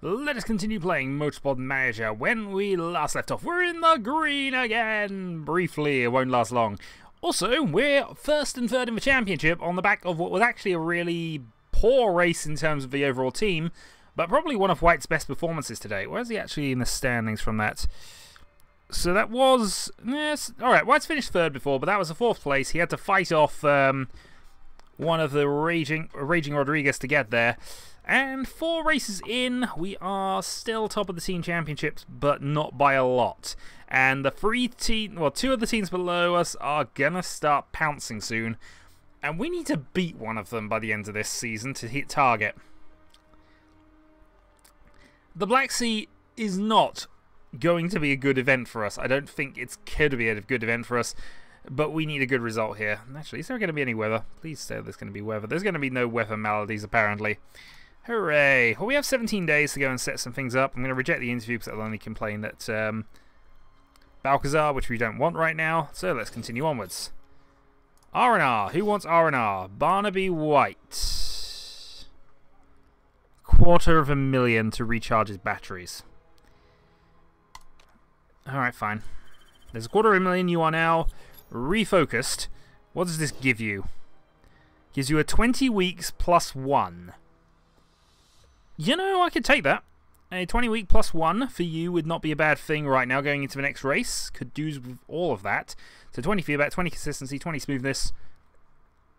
Let us continue playing Motorsport Manager. When we last left off, we're in the green again! Briefly, it won't last long. Also, we're first and third in the championship on the back of what was actually a really poor race in terms of the overall team, but probably one of White's best performances today. Where is he actually in the standings from that? So that was... yes, alright, White's finished third before, but that was the fourth place. He had to fight off one of the Raging Rodriguez to get there. And 4 races in, we are still top of the team championships, but not by a lot. And the 2 of the teams below us are gonna start pouncing soon. And we need to beat one of them by the end of this season to hit target. The Black Sea is not going to be a good event for us. I don't think it's going to be a good event for us. But we need a good result here. Actually, is there going to be any weather? Please say there's going to be weather. There's going to be no weather maladies, apparently. Hooray! Well, we have 17 days to go and set some things up. I'm going to reject the interview because I'll only complain that Balcazar, which we don't want right now. So let's continue onwards. R&R. Who wants R&R? Barnaby White. $250,000 to recharge his batteries. Alright, fine. There's $250,000. You are now refocused. What does this give you? Gives you a 20 weeks plus 1. You know, I could take that. A 20-week plus 1 for you would not be a bad thing right now going into the next race. Could do with all of that. So 20 feedback, 20 consistency, 20 smoothness,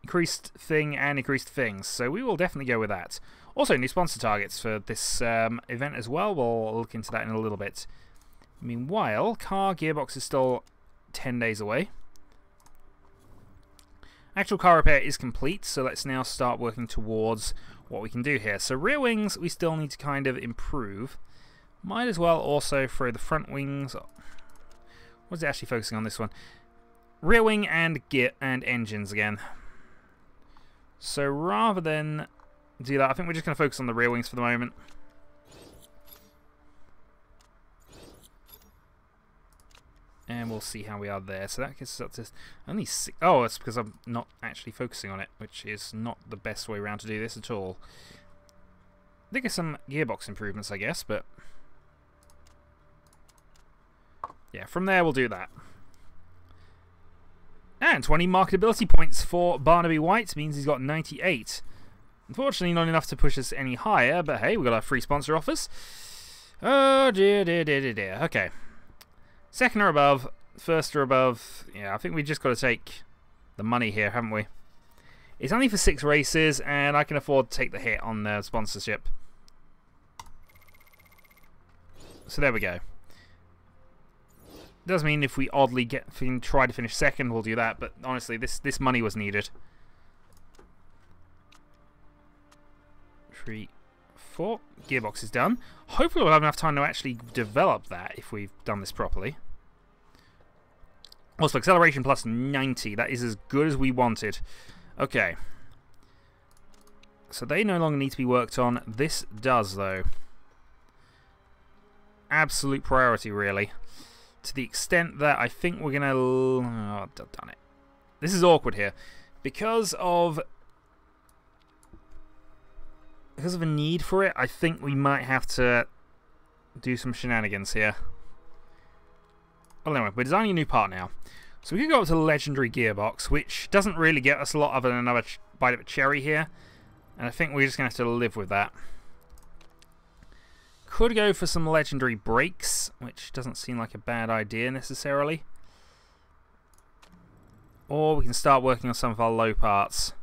increased thing, and increased things. So we will definitely go with that. Also, new sponsor targets for this event as well. We'll look into that in a little bit. Meanwhile, car gearbox is still 10 days away. Actual car repair is complete, so let's now start working towards what we can do here. So rear wings, we still need to kind of improve. Might as well also throw the front wings. What's it actually focusing on this one? Rear wing and gear and engines again. So rather than do that, I think we're just going to focus on the rear wings for the moment. And we'll see how we are there. So that gets us up to only 6. Oh, it's because I'm not actually focusing on it, which is not the best way around to do this at all. There are some gearbox improvements, I guess, but yeah, from there we'll do that. And 20 marketability points for Barnaby White means he's got 98. Unfortunately, not enough to push us any higher, but hey, we've got our free sponsor offers. Oh dear, dear, dear, dear, dear. Okay. Second or above, first or above. Yeah, I think we just got to take the money here, haven't we? It's only for 6 races, and I can afford to take the hit on the sponsorship. So there we go. Does mean if we oddly try to finish second, we'll do that. But honestly, this money was needed. 3, 4. Gearbox is done. Hopefully we'll have enough time to actually develop that if we've done this properly. Also, acceleration plus 90. That is as good as we wanted. Okay. So they no longer need to be worked on. This does, though. Absolute priority, really. To the extent that I think we're going to... oh, I've done it. This is awkward here. Because of a need for it, I think we might have to do some shenanigans here. Well, anyway, we're designing a new part now. So we could go up to the Legendary Gearbox, which doesn't really get us a lot other than another bite of a cherry here. And I think we're just going to have to live with that. Could go for some Legendary Brakes, which doesn't seem like a bad idea necessarily. Or we can start working on some of our low parts.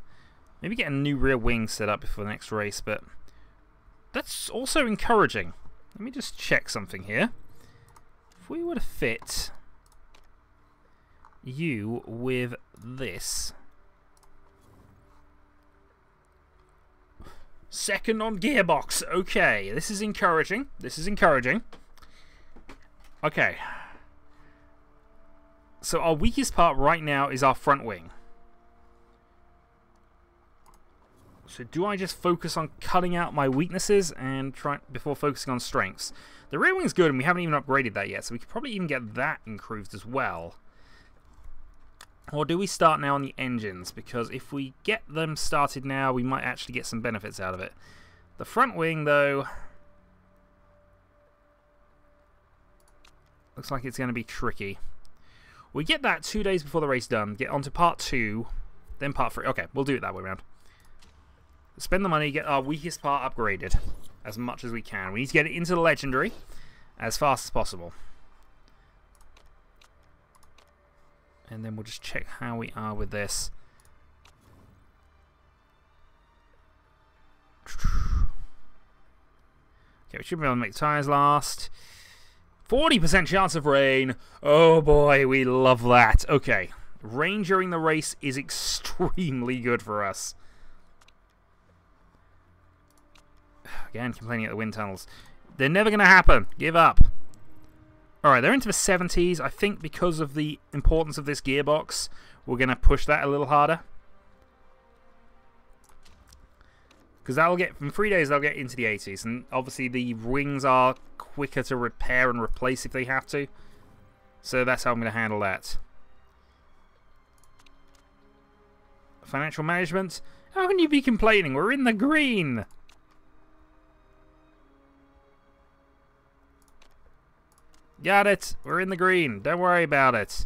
Maybe get a new rear wing set up before the next race, but that's also encouraging. Let me just check something here. If we were to fit you with this. Second on gearbox. Okay, this is encouraging. This is encouraging. Okay. So our weakest part right now is our front wing. So do I just focus on cutting out my weaknesses and try before focusing on strengths? The rear wing's good, and we haven't even upgraded that yet, so we could probably even get that improved as well. Or do we start now on the engines? Because if we get them started now, we might actually get some benefits out of it. The front wing, though, Looks like it's going to be tricky. We get that 2 days before the race done. Get onto part 2, then part 3. Okay, we'll do it that way around. Spend the money, get our weakest part upgraded as much as we can. We need to get it into the legendary as fast as possible. And then we'll just check how we are with this. Okay, we should be able to make tyres last. 40% chance of rain. Oh boy, we love that. Okay, rain during the race is extremely good for us. Again, complaining at the wind tunnels. They're never going to happen. Give up. Alright, they're into the 70s. I think because of the importance of this gearbox, we're going to push that a little harder. Because that'll get, in 3 days, they'll get into the 80s. And obviously the wings are quicker to repair and replace if they have to. So that's how I'm going to handle that. Financial management. How can you be complaining? We're in the green. Got it. We're in the green. Don't worry about it.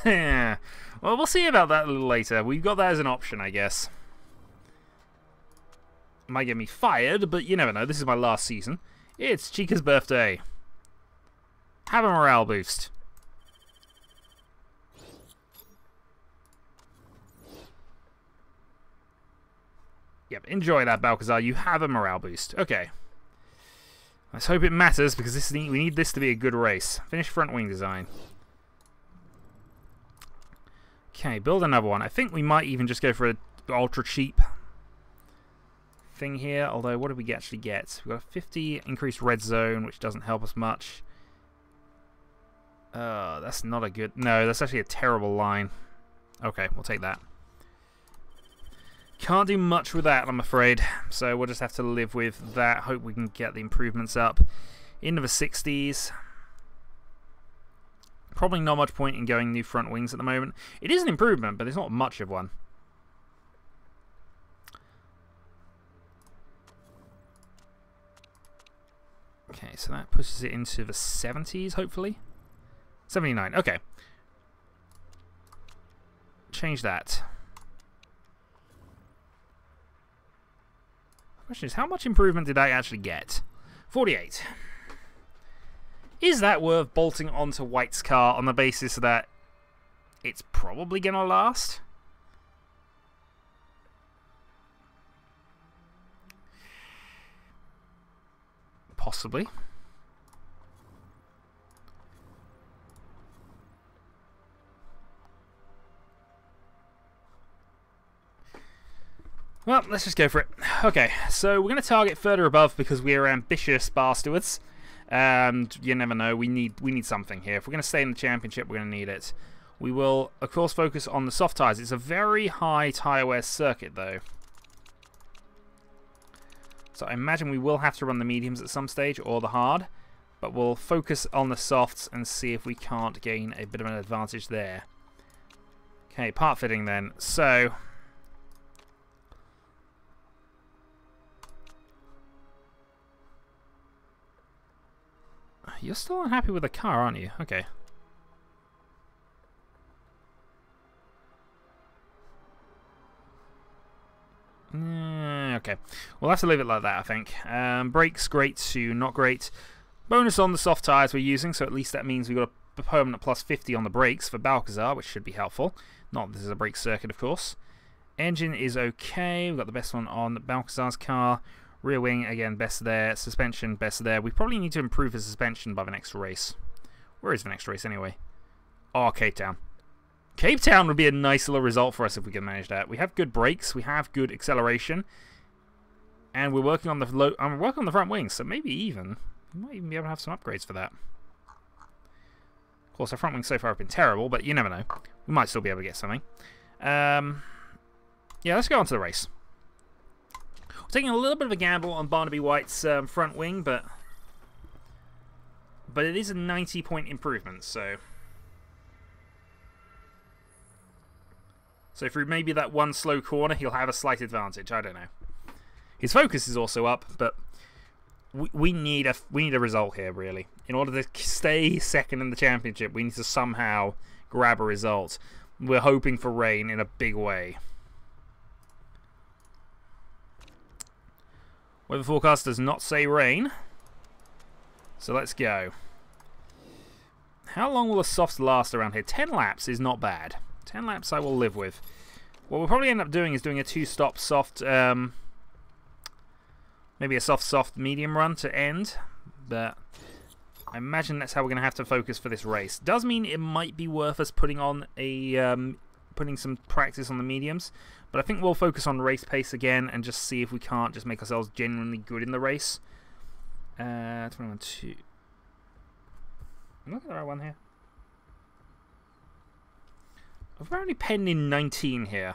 Well, we'll see about that a little later. We've got that as an option, I guess. Might get me fired, but you never know. This is my last season. It's Chica's birthday. Have a morale boost. Yep, enjoy that, Balcazar. You have a morale boost. Okay. Let's hope it matters, because we need this to be a good race. Finish front wing design. Okay, build another one. I think we might even just go for an ultra cheap thing here. Although, what did we actually get? We've got a 50 increased red zone, which doesn't help us much. That's not a good... No, that's actually a terrible line. Okay, we'll take that. Can't do much with that, I'm afraid. So we'll just have to live with that. Hope we can get the improvements up into the 60s. Probably not much point in going new front wings at the moment. It is an improvement, but it's not much of one. Okay, so that pushes it into the 70s, hopefully. 79, okay. Change that. Question is, how much improvement did I actually get? 48. Is that worth bolting onto White's car on the basis that it's probably going to last? Possibly. Well, let's just go for it. Okay, so we're going to target further above because we are ambitious bastards. And you never know, we need something here. If we're going to stay in the championship, we're going to need it. We will, of course, focus on the soft tyres. It's a very high tyre wear circuit, though. So I imagine we will have to run the mediums at some stage, or the hard. But we'll focus on the softs and see if we can't gain a bit of an advantage there. Okay, part fitting then. So... You're still unhappy with the car, aren't you? Okay. Okay. We'll have to leave it like that, I think. Brakes, great to not great. Bonus on the soft tyres we're using, so at least that means we've got a permanent plus 50 on the brakes for Balcazar, which should be helpful. Not that this is a brake circuit, of course. Engine is okay. We've got the best one on Balcazar's car. Rear wing, again, best there. Suspension, best there. We probably need to improve the suspension by the next race. Where is the next race, anyway? Oh, Cape Town. Cape Town would be a nice little result for us if we can manage that. We have good brakes. We have good acceleration. And we're working on the working on the front wings, so maybe even... We might even be able to have some upgrades for that. Of course, our front wings so far have been terrible, but you never know. We might still be able to get something. Yeah, let's go on to the race. Taking a little bit of a gamble on Barnaby White's front wing, but it is a 90-point improvement, so through maybe that one slow corner, he'll have a slight advantage. I don't know. His focus is also up, but we need a result here, really. In order to stay second in the championship, we need to somehow grab a result. We're hoping for rain in a big way. Weather forecast does not say rain, so let's go. How long will the softs last around here? 10 laps is not bad. 10 laps I will live with. What we'll probably end up doing is doing a 2-stop soft, maybe a soft medium run to end, but I imagine that's how we're going to have to focus for this race. Does mean it might be worth us putting on a putting some practice on the mediums, but I think we'll focus on race pace again and just see if we can't just make ourselves genuinely good in the race. 21-2. I'm looking at the right one here. I've only penned in 19 here,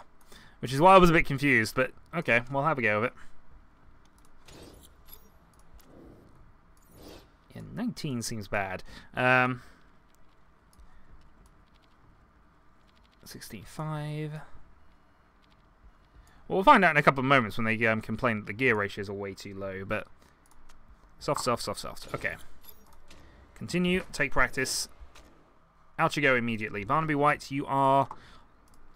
which is why I was a bit confused, but okay, we'll have a go of it. Yeah, 19 seems bad. 16.5. Well, we'll find out in a couple of moments when they complain that the gear ratios are way too low, but soft. Okay. Continue, take practice. Out you go immediately. Barnaby White, you are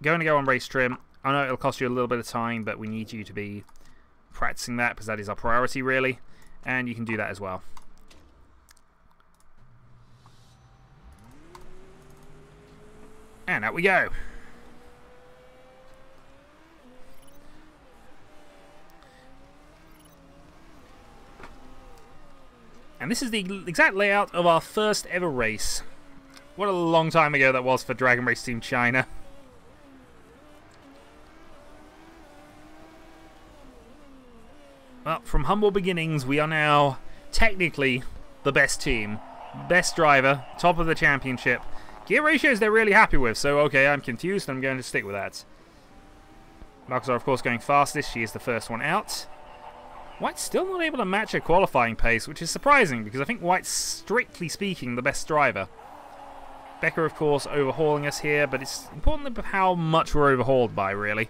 going to go on race trim. I know it'll cost you a little bit of time, but we need you to be practicing that because that is our priority, really. And you can do that as well. And out we go. And this is the exact layout of our first ever race. What a long time ago that was for Dragon Race Team China. Well, from humble beginnings, we are now technically the best team. Best driver, top of the championship. Gear ratios they're really happy with, so okay, I'm confused, I'm going to stick with that. Balcazar, of course, going fastest. She is the first one out. White's still not able to match her qualifying pace, which is surprising, because I think White's, strictly speaking, the best driver. Becker, of course, overhauling us here, but it's important how much we're overhauled by, really.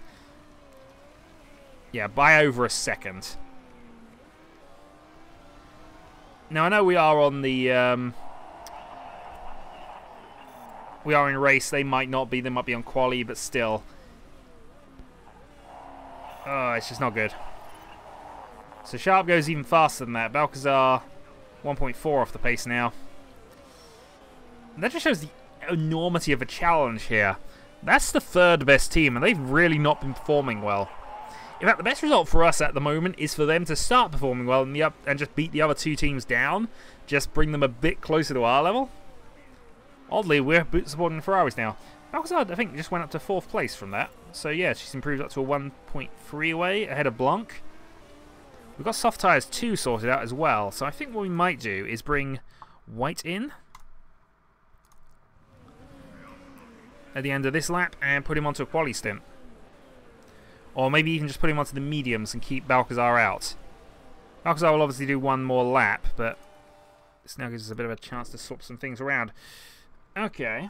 Yeah, by over a second. Now, I know we are on the... we are in race. They might not be. They might be on quali, but still. Oh, it's just not good. So Sharp goes even faster than that. Balcazar, 1.4 off the pace now. And that just shows the enormity of a challenge here. That's the third best team, and they've really not been performing well. In fact, the best result for us at the moment is for them to start performing well and just beat the other two teams down. Just bring them a bit closer to our level. Oddly, we're supporting the Ferraris now. Balcazar, I think, just went up to 4th place from that. So yeah, she's improved up to a 1.3 away, ahead of Blanc. We've got soft tyres 2 sorted out as well. So I think what we might do is bring White in at the end of this lap and put him onto a quali stint. Or maybe even just put him onto the mediums and keep Balcazar out. Balcazar will obviously do one more lap, but this now gives us a bit of a chance to swap some things around. Okay.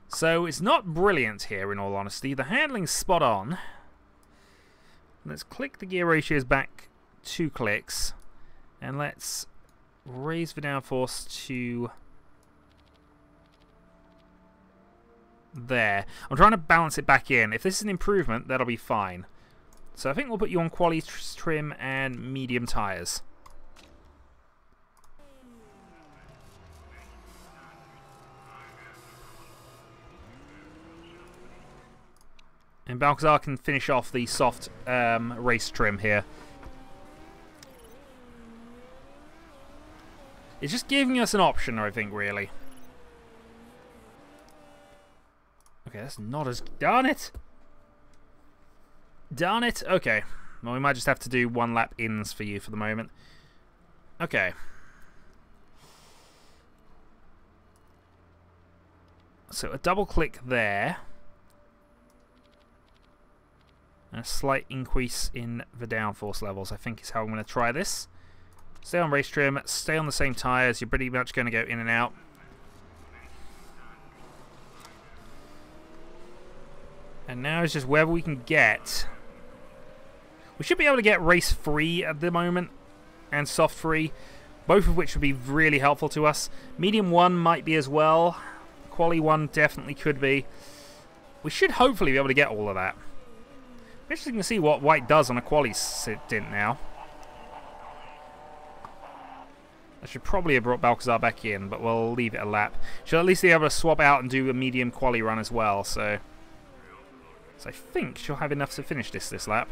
So it's not brilliant here, in all honesty. The handling's spot on. Let's click the gear ratios back 2 clicks. And let's raise the downforce to... there. I'm trying to balance it back in. If this is an improvement, that'll be fine. So I think we'll put you on quali trim and medium tyres. And Balcazar can finish off the soft race trim here. It's just giving us an option, I think, really. Okay, that's not as... darn it! Darn it! Okay. Well, we might just have to do 1 lap ins for you for the moment. Okay. So a double click there. And a slight increase in the downforce levels, I think, is how I'm going to try this. Stay on race trim, stay on the same tyres. You're pretty much going to go in and out. And now it's just wherever we can get. We should be able to get race free at the moment. and soft 3, both of which would be really helpful to us. Medium 1 might be as well. Quali 1 definitely could be. We should hopefully be able to get all of that. Interesting to see what White does on a quali stint now. I should probably have brought Balcazar back in, but we'll leave it a lap. She'll at least be able to swap out and do a medium quali run as well, so I think she'll have enough to finish this lap.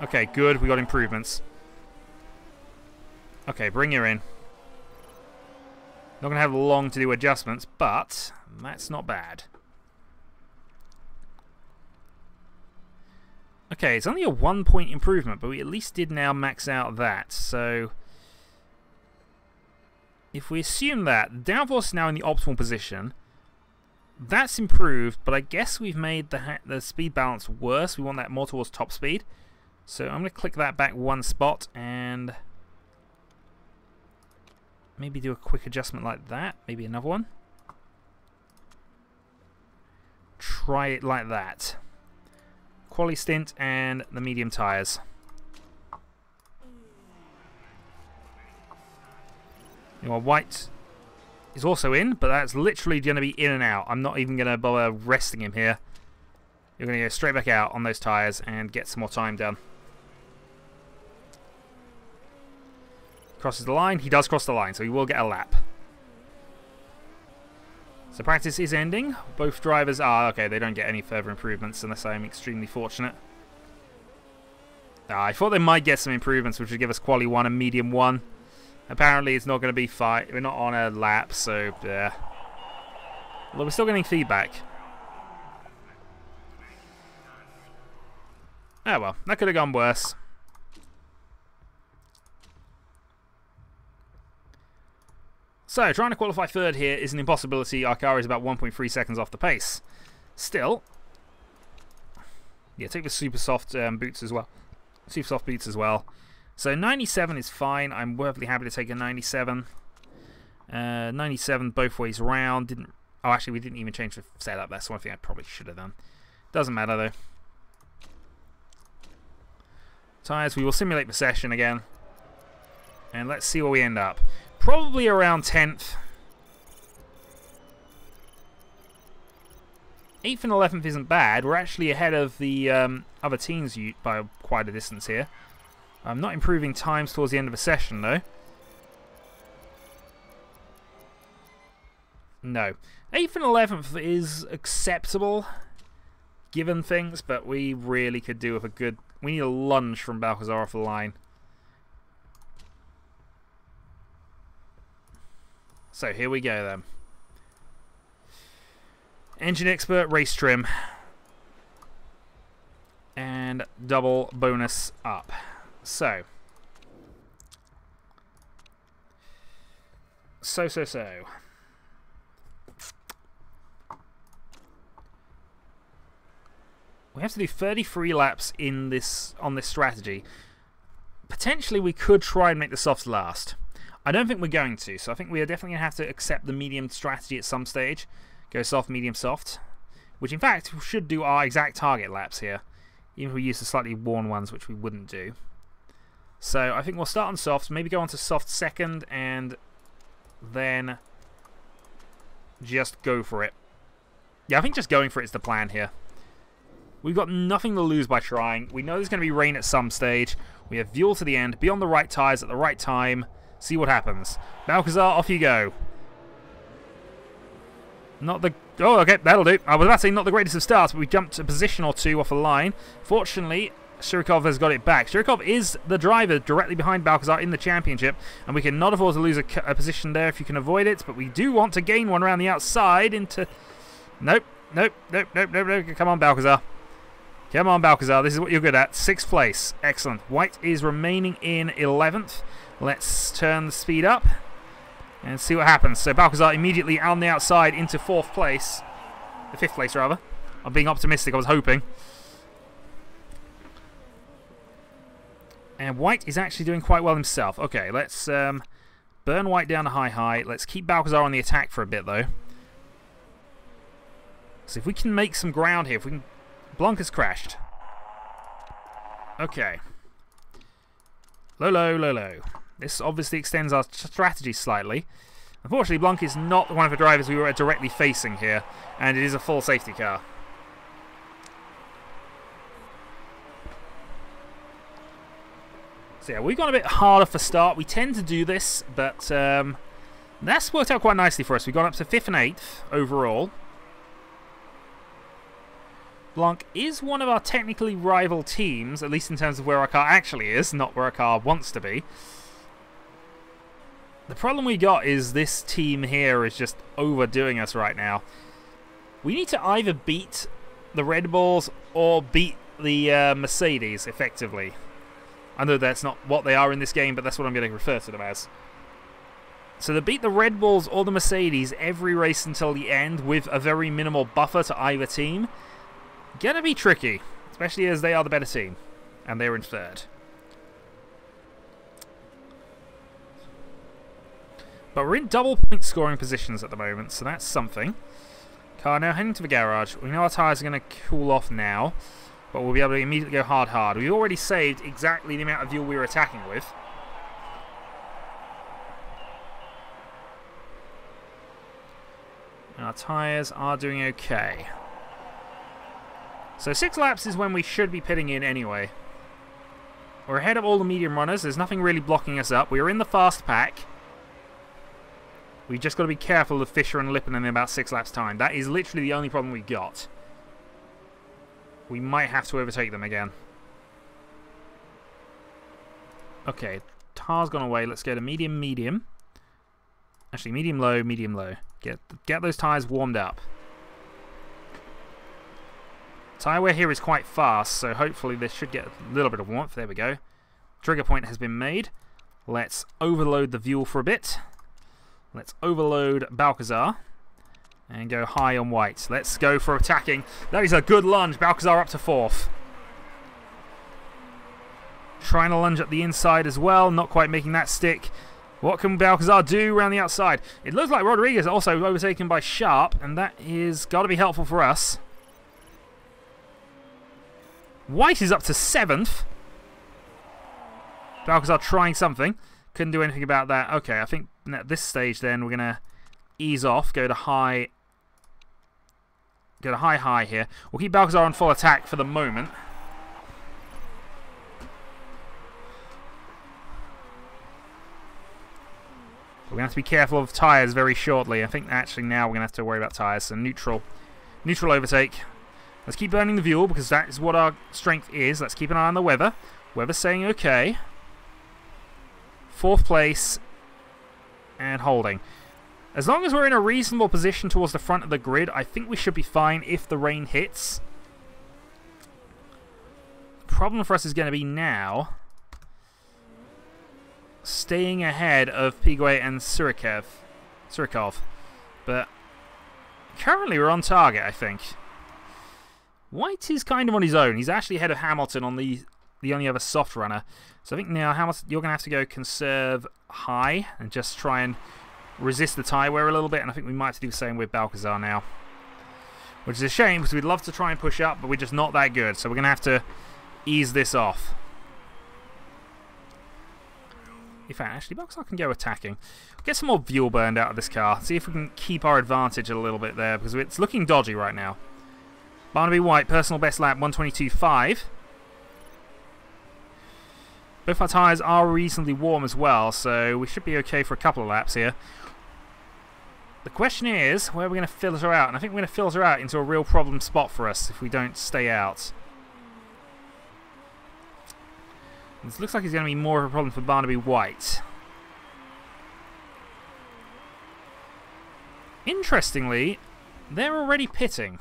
Okay, good. We got improvements. Okay, bring her in. Not going to have long to do adjustments, but that's not bad. Okay, it's only a 1-point improvement, but we at least did now max out that. So, if we assume that, the downforce is now in the optimal position. That's improved, but I guess we've made the speed balance worse. We want that more towards top speed. So I'm going to click that back one spot and maybe do a quick adjustment like that. Maybe another one. Try it like that. Quali stint and the medium tyres. You know, White is also in, but that's literally going to be in and out. I'm not even going to bother resting him here. You're going to go straight back out on those tyres and get some more time done. Crosses the line. He does cross the line, so he will get a lap. So practice is ending. Both drivers are... Okay, they don't get any further improvements unless I'm extremely fortunate. I thought they might get some improvements, which would give us quali 1 and medium 1. Apparently it's not going to be fight. We're not on a lap, so yeah. Although we're still getting feedback. Oh well, that could have gone worse. So, trying to qualify third here is an impossibility. Our car is about 1.3 seconds off the pace. Still, yeah, take the super soft boots as well. Super soft boots as well. So 97 is fine. I'm perfectly happy to take a 97. 97 both ways around. Oh, actually, we didn't even change the setup. That's one thing I probably should have done. Doesn't matter though. Tyres. We will simulate the session again, and let's see where we end up. Probably around 10th. 8th and 11th isn't bad. We're actually ahead of the other teams by quite a distance here. I'm not improving times towards the end of the session, though. No. 8th and 11th is acceptable, given things, but we really could do with a good... We need a lunge from Balcazar off the line. So here we go then. Engine expert, race trim. And double bonus up. So. We have to do 33 laps in this on this strategy. Potentially we could try and make the softs last. I don't think we're going to, so I think we are definitely going to have to accept the medium strategy at some stage. Go soft, medium, soft. Which in fact should do our exact target laps here. Even if we use the slightly worn ones, which we wouldn't do. So I think we'll start on soft, maybe go on to soft second, and then just go for it. Yeah, I think just going for it is the plan here. We've got nothing to lose by trying. We know there's going to be rain at some stage. We have fuel to the end, be on the right tyres at the right time. See what happens. Balcazar, off you go. Not the... Oh, okay, that'll do. I was about to say not the greatest of starts, but we jumped a position or two off the line. Fortunately, Shirikov has got it back. Shirikov is the driver directly behind Balcazar in the championship, and we cannot afford to lose a position there if you can avoid it, but we do want to gain one around the outside into... Nope. Come on, Balcazar. Come on, Balcazar. This is what you're good at. 6th place. Excellent. White is remaining in 11th. Let's turn the speed up and see what happens. So Balcazar immediately on the outside into 4th place. The 5th place, rather. I'm being optimistic. I was hoping. And White is actually doing quite well himself. Okay, let's burn White down to high. Let's keep Balcazar on the attack for a bit, though. So if we can make some ground here, if we can... Blanca's crashed. Okay. Low, low, low, low. This obviously extends our strategy slightly. Unfortunately, Blanc is not one of the drivers we were directly facing here, and it is a full safety car. So yeah, we've gone a bit harder for start. We tend to do this, but that's worked out quite nicely for us. We've gone up to 5th and 8th overall. Blanc is one of our technically rival teams, at least in terms of where our car actually is, not where our car wants to be. The problem we got is this team here is just overdoing us right now. We need to either beat the Red Bulls or beat the Mercedes, effectively. I know that's not what they are in this game, but that's what I'm going to refer to them as. So to beat the Red Bulls or the Mercedes every race until the end with a very minimal buffer to either team, gonna be tricky, especially as they are the better team, and they're in 3rd. But we're in double point scoring positions at the moment, so that's something. Car now heading to the garage. We know our tyres are going to cool off now, but we'll be able to immediately go hard. We've already saved exactly the amount of fuel we were attacking with. And our tyres are doing okay. So 6 laps is when we should be pitting in anyway. We're ahead of all the medium runners. There's nothing really blocking us up. We are in the fast pack. We've just got to be careful of Fisher and Lippin in about 6 laps' time. That is literally the only problem we got. We might have to overtake them again. Okay, tar's gone away. Let's go to medium, medium. Actually, medium, low, medium, low. Get those tyres warmed up. Tyre wear here is quite fast, so hopefully this should get a little bit of warmth. There we go. Trigger point has been made. Let's overload the fuel for a bit. Let's overload Balcazar and go high on white. Let's go for attacking. That is a good lunge. Balcazar up to 4th. Trying to lunge up the inside as well. Not quite making that stick. What can Balcazar do around the outside? It looks like Rodriguez also overtaken by Sharp, and that is got to be helpful for us. White is up to 7th. Balcazar trying something. Couldn't do anything about that. Okay, I think at this stage then we're going to ease off. Go to high. Go to high here. We'll keep Balcazar on full attack for the moment. We're going to have to be careful of tyres very shortly. I think actually now we're going to have to worry about tyres. So neutral overtake. Let's keep burning the fuel because that is what our strength is. Let's keep an eye on the weather. Weather's saying okay. 4th place and holding. As long as we're in a reasonable position towards the front of the grid, I think we should be fine if the rain hits. The problem for us is going to be now staying ahead of Piguet and Surikov. But currently we're on target, I think. White is kind of on his own. He's actually ahead of Hamilton on the only other soft runner. So I think now, Hamilton, you're going to have to go conserve high and just try and resist the tyre wear a little bit. And I think we might have to do the same with Balcazar now. Which is a shame because we'd love to try and push up, but we're just not that good. So we're going to have to ease this off. In fact, actually, Balcazar can go attacking. Get some more fuel burned out of this car. See if we can keep our advantage a little bit there because it's looking dodgy right now. Barnaby White, personal best lap, 122.5. Both our tyres are reasonably warm as well, so we should be okay for a couple of laps here. The question is, where are we going to filter out? And I think we're going to filter out into a real problem spot for us if we don't stay out. This looks like it's going to be more of a problem for Barnaby White. Interestingly, they're already pitting.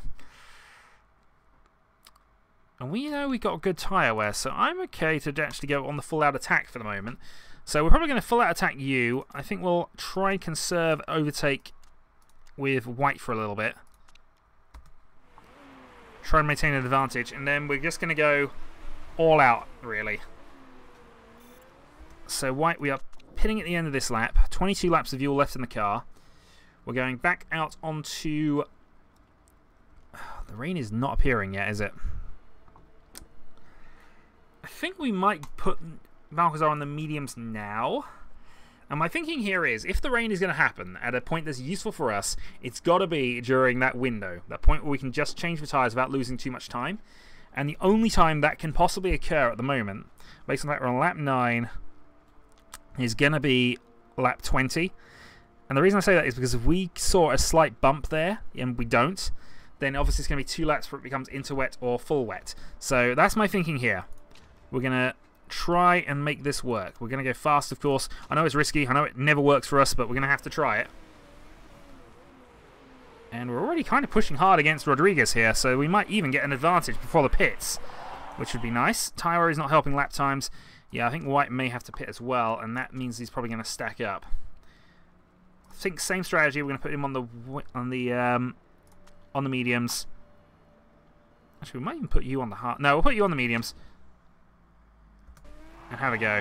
And we know we've got good tyre wear, so I'm okay to actually go on the full-out attack for the moment. So we're probably going to full-out attack you. I think we'll try and conserve overtake with White for a little bit. Try and maintain an advantage, and then we're just going to go all out, really. So White, we are pitting at the end of this lap. 22 laps of fuel left in the car. We're going back out onto... The rain is not appearing yet, is it? I think we might put Balcazar on the mediums now. And my thinking here is, if the rain is going to happen at a point that's useful for us, it's got to be during that window. That point where we can just change the tyres without losing too much time. And the only time that can possibly occur at the moment, based on the fact we're on lap 9, is going to be lap 20. And the reason I say that is because if we saw a slight bump there, and we don't, then obviously it's going to be 2 laps before it becomes interwet or full wet. So that's my thinking here. We're going to try and make this work. We're going to go fast, of course. I know it's risky. I know it never works for us, but we're going to have to try it. And we're already kind of pushing hard against Rodriguez here, so we might even get an advantage before the pits, which would be nice. Tyler is not helping lap times. Yeah, I think White may have to pit as well, and that means he's probably going to stack up. I think same strategy. We're going to put him on the mediums. Actually, we might even put you on the hard. No, we'll put you on the mediums. And have a go.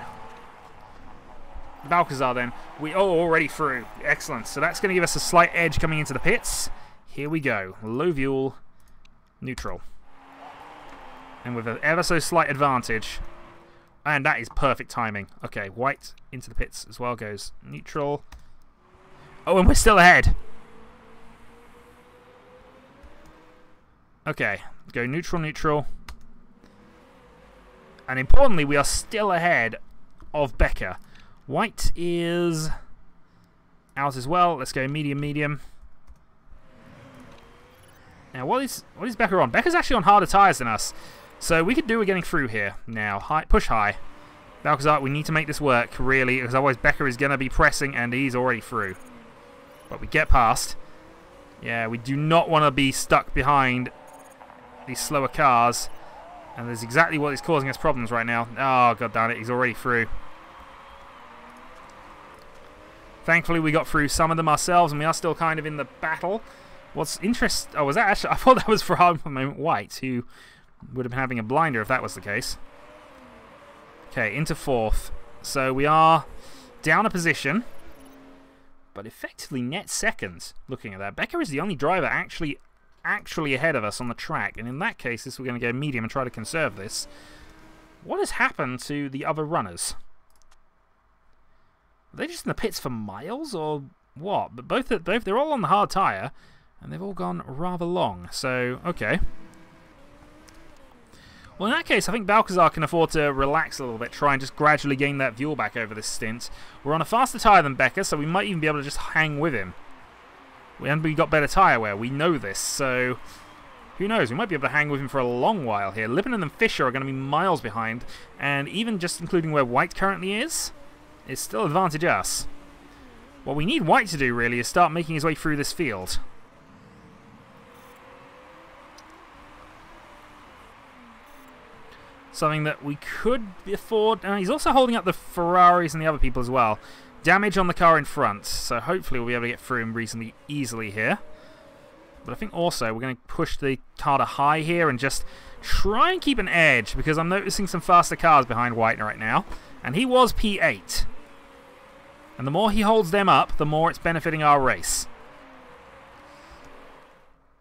Balcazar then. Already through. Excellent. So that's going to give us a slight edge coming into the pits. Here we go. Low fuel. Neutral. And with an ever so slight advantage. And that is perfect timing. Okay, White into the pits as well. Goes neutral. Oh, and we're still ahead. Okay. Go neutral, neutral. And importantly, we are still ahead of Becker. White is out as well. Let's go medium, medium. Now, what is Becker on? Becker's actually on harder tyres than us. So we could do with getting through here now. Push high. Balcazar, we need to make this work, really, because otherwise Becker is going to be pressing, and he's already through. But we get past. Yeah, we do not want to be stuck behind these slower cars. And that's exactly what is causing us problems right now. Oh, god damn it, he's already through. Thankfully, we got through some of them ourselves, and we are still kind of in the battle. What's interesting... Oh, was that actually... I thought that was for a moment White, who would have been having a blinder if that was the case. Okay, into 4th. So we are down a position, but effectively net 2nd, looking at that. Becker is the only driver actually ahead of us on the track, and in that case, we're going to go medium and try to conserve this. What has happened to the other runners? Are they just in the pits for miles, or what? But they're all on the hard tyre, and they've all gone rather long, so okay. Well, in that case, I think Balcazar can afford to relax a little bit, try and just gradually gain that fuel back over this stint. We're on a faster tyre than Becker, so we might even be able to just hang with him. And we got better tyre wear, we know this, so who knows, we might be able to hang with him for a long while here. Lippinen and Fisher are going to be miles behind, and even just including where White currently is still advantage us. What we need White to do, really, is start making his way through this field. Something that we could afford. He's also holding up the Ferraris and the other people as well. Damage on the car in front, so hopefully we'll be able to get through him reasonably easily here. But I think also we're going to push the car to high here and just try and keep an edge, because I'm noticing some faster cars behind White right now. And he was P8. And the more he holds them up, the more it's benefiting our race.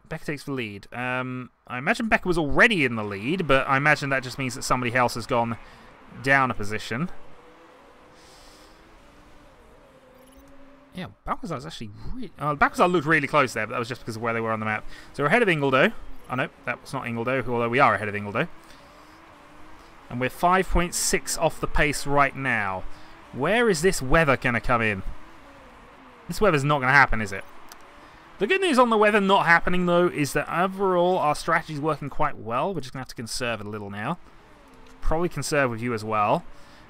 Becker takes the lead. I imagine Becker was already in the lead, but I imagine that just means that somebody else has gone down a position. Yeah, Balcazar's actually really... Balcazar looked really close there, but that was just because of where they were on the map. So we're ahead of Ingledo. Oh no, that was not Ingledo, although we are ahead of Ingledo. And we're 5.6 off the pace right now. Where is this weather going to come in? This weather's not going to happen, is it? The good news on the weather not happening, though, is that overall our strategy's working quite well. We're just going to have to conserve it a little now. Probably conserve with you as well.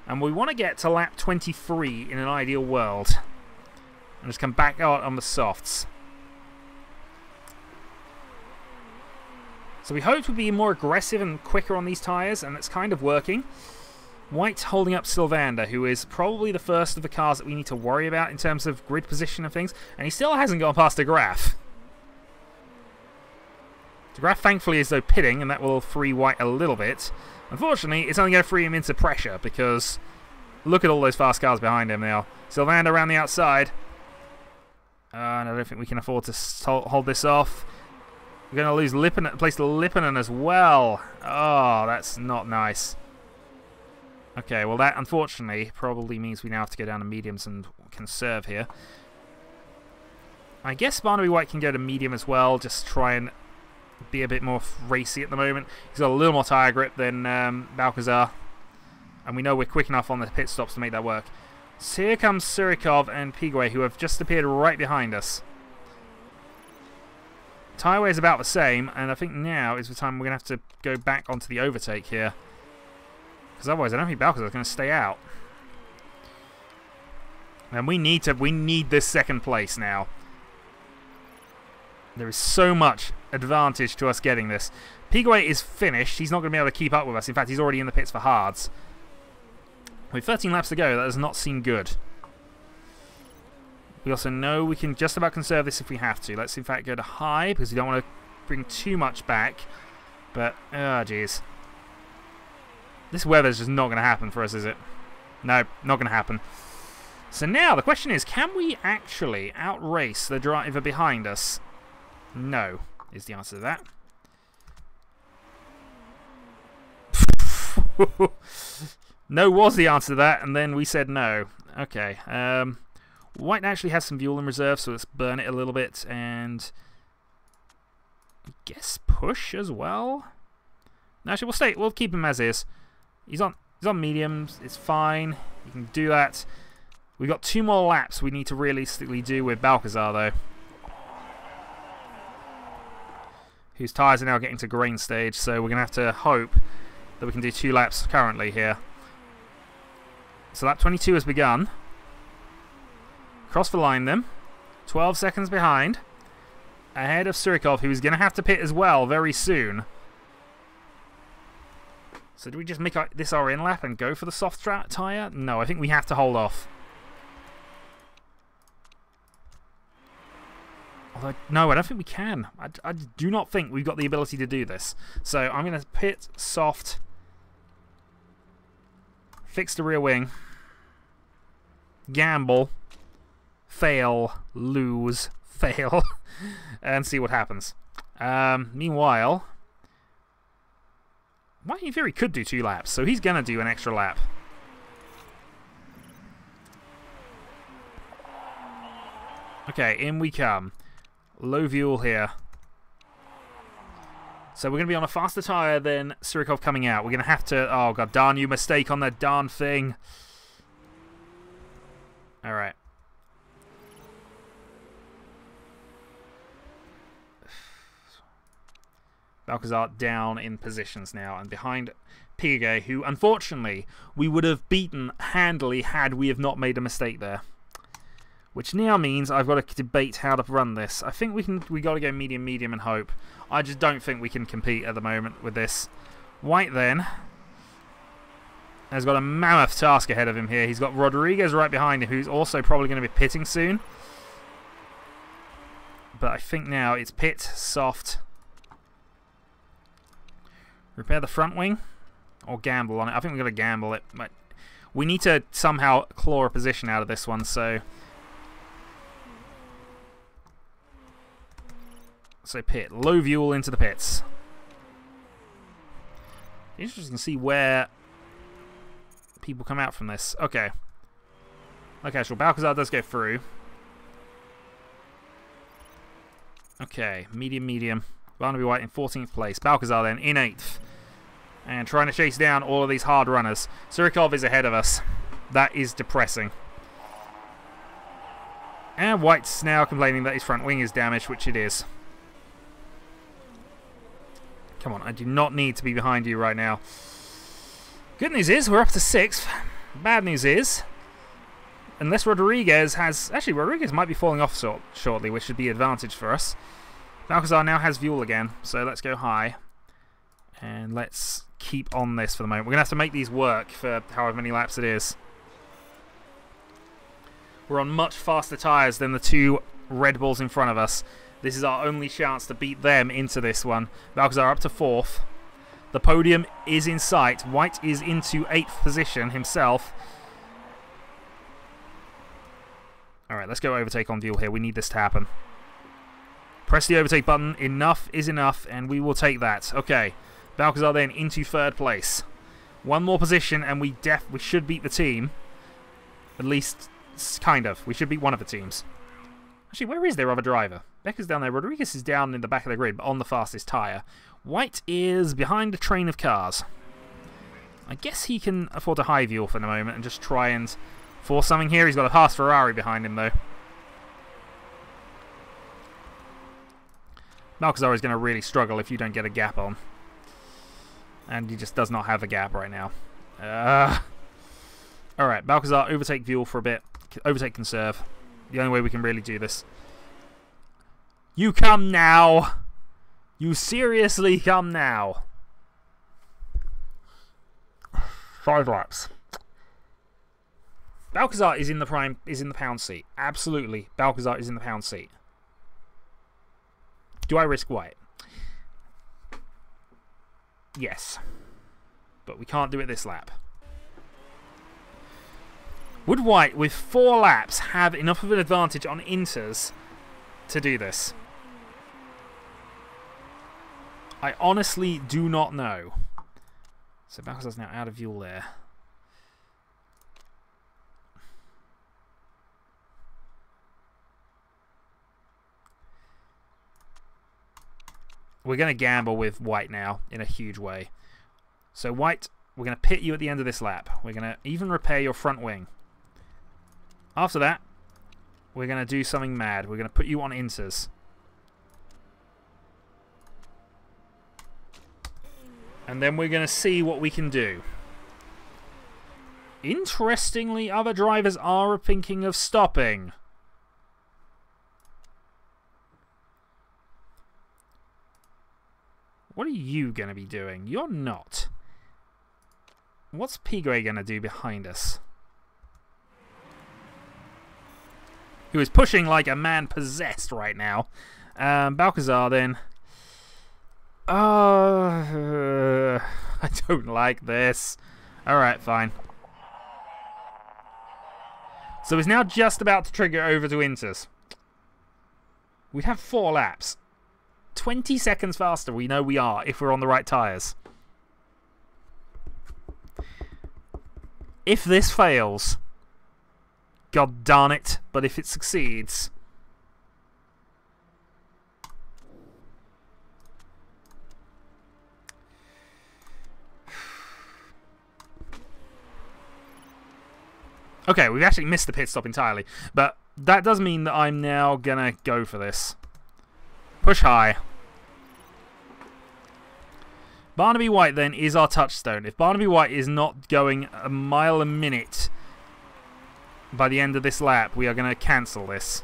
And we want to get to lap 23 in an ideal world. And just come back out on the softs. So we hoped we'd be more aggressive and quicker on these tyres, and it's kind of working. White holding up Sylvander, who is probably the first of the cars that we need to worry about in terms of grid position and things, and he still hasn't gone past DeGraff. DeGraff thankfully is though pitting, and that will free White a little bit. Unfortunately, it's only going to free him into pressure, because look at all those fast cars behind him now. Sylvander around the outside. And I don't think we can afford to hold this off. We're going to lose place to Lippinen as well. Oh, that's not nice. Okay, well that unfortunately probably means we now have to go down to mediums and conserve here. I guess Barnaby White can go to medium as well, just try and be a bit more racy at the moment. He's got a little more tyre grip than Balcazar, and we know we're quick enough on the pit stops to make that work. So here comes Surikov and Piguet, who have just appeared right behind us. Tyre wear is about the same, and I think now is the time we're going to have to go back onto the overtake here. Because otherwise I don't think Balcazar's going to stay out. And we need this second place now. There is so much advantage to us getting this. Piguet is finished. He's not going to be able to keep up with us. In fact, he's already in the pits for hards. With 13 laps to go, that does not seem good. We also know we can just about conserve this if we have to. Let's in fact go to high, because we don't want to bring too much back. But, oh jeez. This weather's just not going to happen for us, is it? No, not going to happen. So now the question is, can we actually outrace the driver behind us? No, is the answer to that. No was the answer to that, and then we said no. Okay, White actually has some fuel in reserve, so let's burn it a little bit, and I guess push as well. No, actually, we'll keep him as is. He's on mediums, it's fine. You can do that. We've got 2 more laps we need to realistically do with Balcazar, though. Whose tyres are now getting to grain stage, so we're going to have to hope that we can do 2 laps currently here. So lap 22 has begun. Cross the line then. 12 seconds behind. Ahead of Surikov, who's going to have to pit as well very soon. So do we just make this our in lap and go for the soft tyre? No, I think we have to hold off. Although, no, I don't think we can. I do not think we've got the ability to do this. So I'm going to pit soft. Fix the rear wing. Gamble. Fail. Lose. Fail. And see what happens. Meanwhile, White in theory could do 2 laps, so he's going to do an extra lap. Okay, in we come. Low fuel here. So we're going to be on a faster tyre than Surikov coming out. We're going to have to... Oh, god darn you, mistake on that darn thing. Alright. Balcazar down in positions now and behind Piguet, who unfortunately we would have beaten handily had we have not made a mistake there. Which now means I've got to debate how to run this. I think we got to go medium and hope. I just don't think we can compete at the moment with this. White then has got a mammoth task ahead of him here. He's got Rodriguez right behind him, who's also probably going to be pitting soon. But I think now it's pit, soft. Repair the front wing. Or gamble on it. I think we've got to gamble it. But we need to somehow claw a position out of this one, so... So pit. Low fuel into the pits. Interesting to see where people come out from this. Okay. Okay, sure. Balcazar does go through. Okay. Medium. Barnaby White in 14th place. Balcazar then in 8th. And trying to chase down all of these hard runners. Surikov is ahead of us. That is depressing. And White's now complaining that his front wing is damaged, which it is. Come on, I do not need to be behind you right now. Good news is, we're up to 6th. Bad news is, unless Rodriguez has... Actually, Rodriguez might be falling off shortly, which should be an advantage for us. Balcazar now has fuel again, so let's go high. And let's keep on this for the moment. We're going to have to make these work for however many laps it is. We're on much faster tyres than the 2 Red Bulls in front of us. This is our only chance to beat them into this one. Balcazar up to 4th. The podium is in sight. White is into 8th position himself. Alright, let's go overtake on fuel here. We need this to happen. Press the overtake button. Enough is enough, and we will take that. Okay. Balcazar then into 3rd place. One more position and we should beat the team. At least, kind of. We should beat one of the teams. Actually, where is their other driver? Becker's down there. Rodriguez is down in the back of the grid, but on the fastest tyre. White is behind a train of cars. I guess he can afford a high view for the moment and just try and force something here. He's got a fast Ferrari behind him, though. Balcazar is going to really struggle if you don't get a gap on. And he just does not have a gap right now. Alright, Balcazar, overtake fuel for a bit. Overtake conserve. The only way we can really do this. You come now! You seriously come now! 5 laps. Balcazar is in the pound seat. Absolutely, Balcazar is in the pound seat. Do I risk White? Yes. But we can't do it this lap. Would White, with 4 laps, have enough of an advantage on Inters to do this? I honestly do not know. So Balcazar's now out of fuel there. We're going to gamble with White now in a huge way. So White, we're going to pit you at the end of this lap. We're going to even repair your front wing. After that, we're going to do something mad. We're going to put you on Inters. And then we're going to see what we can do. Interestingly, other drivers are thinking of stopping. What are you going to be doing? You're not. What's Pigray going to do behind us? Who is pushing like a man possessed right now. Balcazar then. I don't like this. Alright, fine. So he's now just about to trigger over to Inters. We'd have 4 laps. 20 seconds faster we know we are if we're on the right tyres. If this fails, God darn it, but if it succeeds... Okay, we've actually missed the pit stop entirely, but that does mean that I'm now gonna go for this. Push high. Barnaby White then is our touchstone. If Barnaby White is not going a mile a minute by the end of this lap, we are going to cancel this.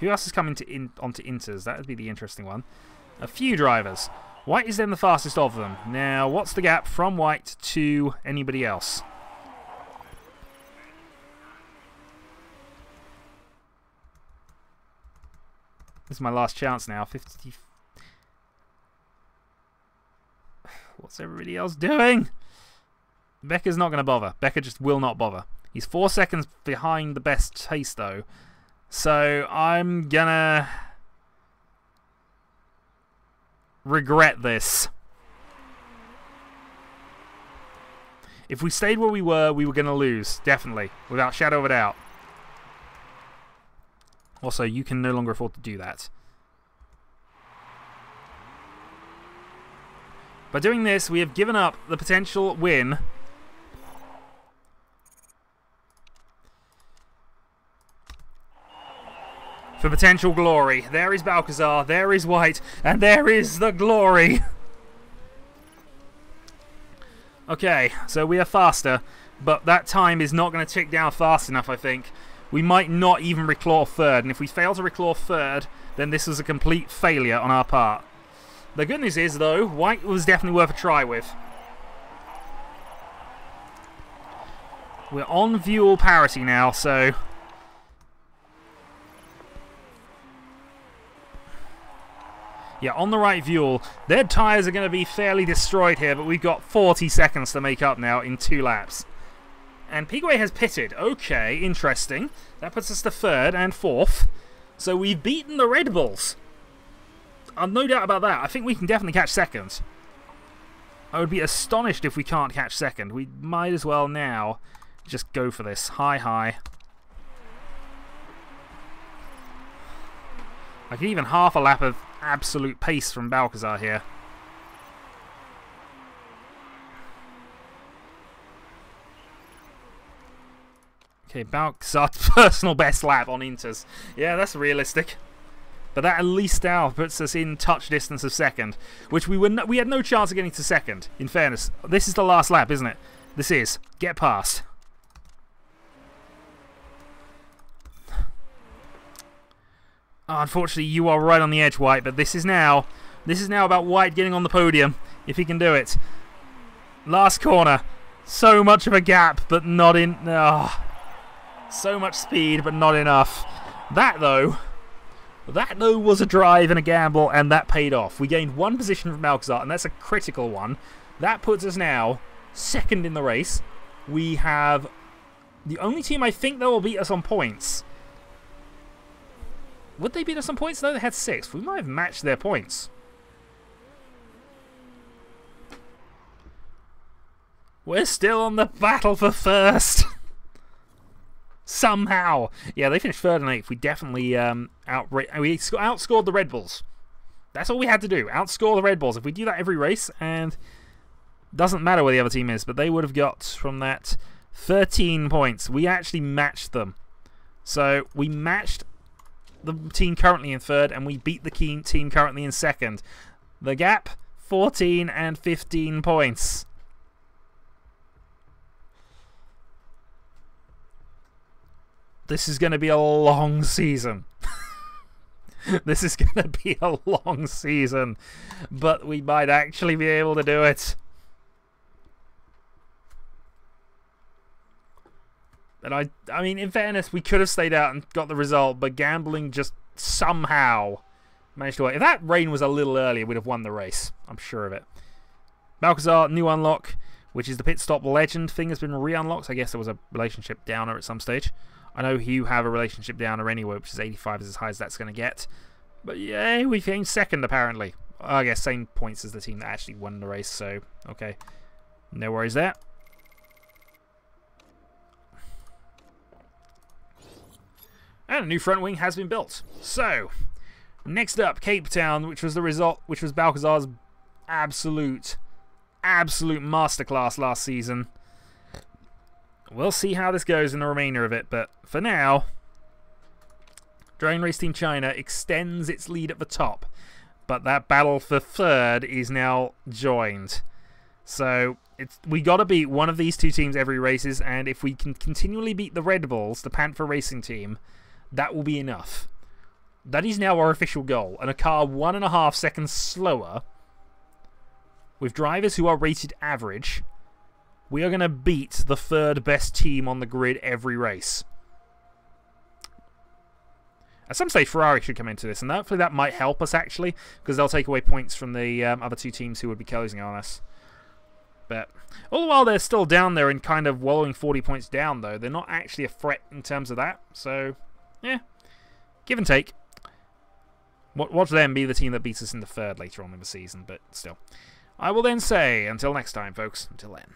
Who else is coming onto Inters? That would be the interesting one. A few drivers. White is then the fastest of them. Now, what's the gap from White to anybody else? This is my last chance now. 50. What's everybody else doing? Becker's not going to bother. Becker just will not bother. He's 4 seconds behind the best pace, though. So I'm going to regret this. If we stayed where we were going to lose. Definitely. Without shadow of a doubt. Also, you can no longer afford to do that. By doing this, we have given up the potential win. For potential glory. There is Balcazar, there is White, and there is the glory. Okay, so we are faster, but that time is not going to tick down fast enough, I think. We might not even reclaw third, and if we fail to reclaw third, then this was a complete failure on our part. The good news is, though, White was definitely worth a try with. We're on fuel parity now, so... Yeah, on the right fuel. Their tyres are going to be fairly destroyed here, but we've got 40 seconds to make up now in 2 laps. And Pigway has pitted. Okay, interesting. That puts us to 3rd and 4th. So we've beaten the Red Bulls. No doubt about that. I think we can definitely catch 2nd. I would be astonished if we can't catch second. We might as well now just go for this. High. I could even half a lap of absolute pace from Balcazar here. Okay, Balcazar's personal best lap on Inters. Yeah, that's realistic. But that at least now puts us in touch distance of second, which we had no chance of getting to second, in fairness. This is the last lap, isn't it? This is. Get past. Oh, unfortunately, you are right on the edge, White, but this is now about White getting on the podium, if he can do it. Last corner. So much of a gap, but not in... Oh. So much speed, but not enough. That, though, was a drive and a gamble, and that paid off. We gained one position from Balcazar, and that's a critical one. That puts us now second in the race. We have the only team I think that will beat us on points. Would they beat us on points? No, they had 6. We might have matched their points. We're still on the battle for first. Somehow. Yeah, they finished 3rd and 8th. We definitely outscored the Red Bulls. That's all we had to do. Outscore the Red Bulls. If we do that every race, and doesn't matter where the other team is, but they would have got from that 13 points. We actually matched them. So we matched the team currently in 3rd, and we beat the team currently in 2nd. The gap, 14 and 15 points. This is going to be a long season. This is going to be a long season. But we might actually be able to do it. And I mean, in fairness, we could have stayed out and got the result, but gambling just somehow managed to work. If that rain was a little earlier, we'd have won the race. I'm sure of it. Balcazar, new unlock, which is the pit stop legend thing, has been re-unlocked. I guess there was a relationship downer at some stage. I know you have a relationship downer anyway, which is 85 is as high as that's going to get. But yeah, we came 2nd apparently. I guess same points as the team that actually won the race, so okay. No worries there. And a new front wing has been built. So, next up, Cape Town, which was Balcazar's absolute masterclass last season. We'll see how this goes in the remainder of it, but for now, Dragon Race Team China extends its lead at the top, but that battle for 3rd is now joined. So we got to beat one of these two teams every races, and if we can continually beat the Red Bulls, the Panther Racing team, that will be enough. That is now our official goal, and a car 1.5 seconds slower, with drivers who are rated average. We are going to beat the 3rd best team on the grid every race. At some stage, Ferrari should come into this, and hopefully that might help us, actually, because they'll take away points from the other two teams who would be closing on us. But all the while, they're still down there and kind of wallowing 40 points down, though. They're not actually a threat in terms of that. So, yeah, give and take. Watch them be the team that beats us in the 3rd later on in the season, but still. I will then say, until next time, folks. Until then.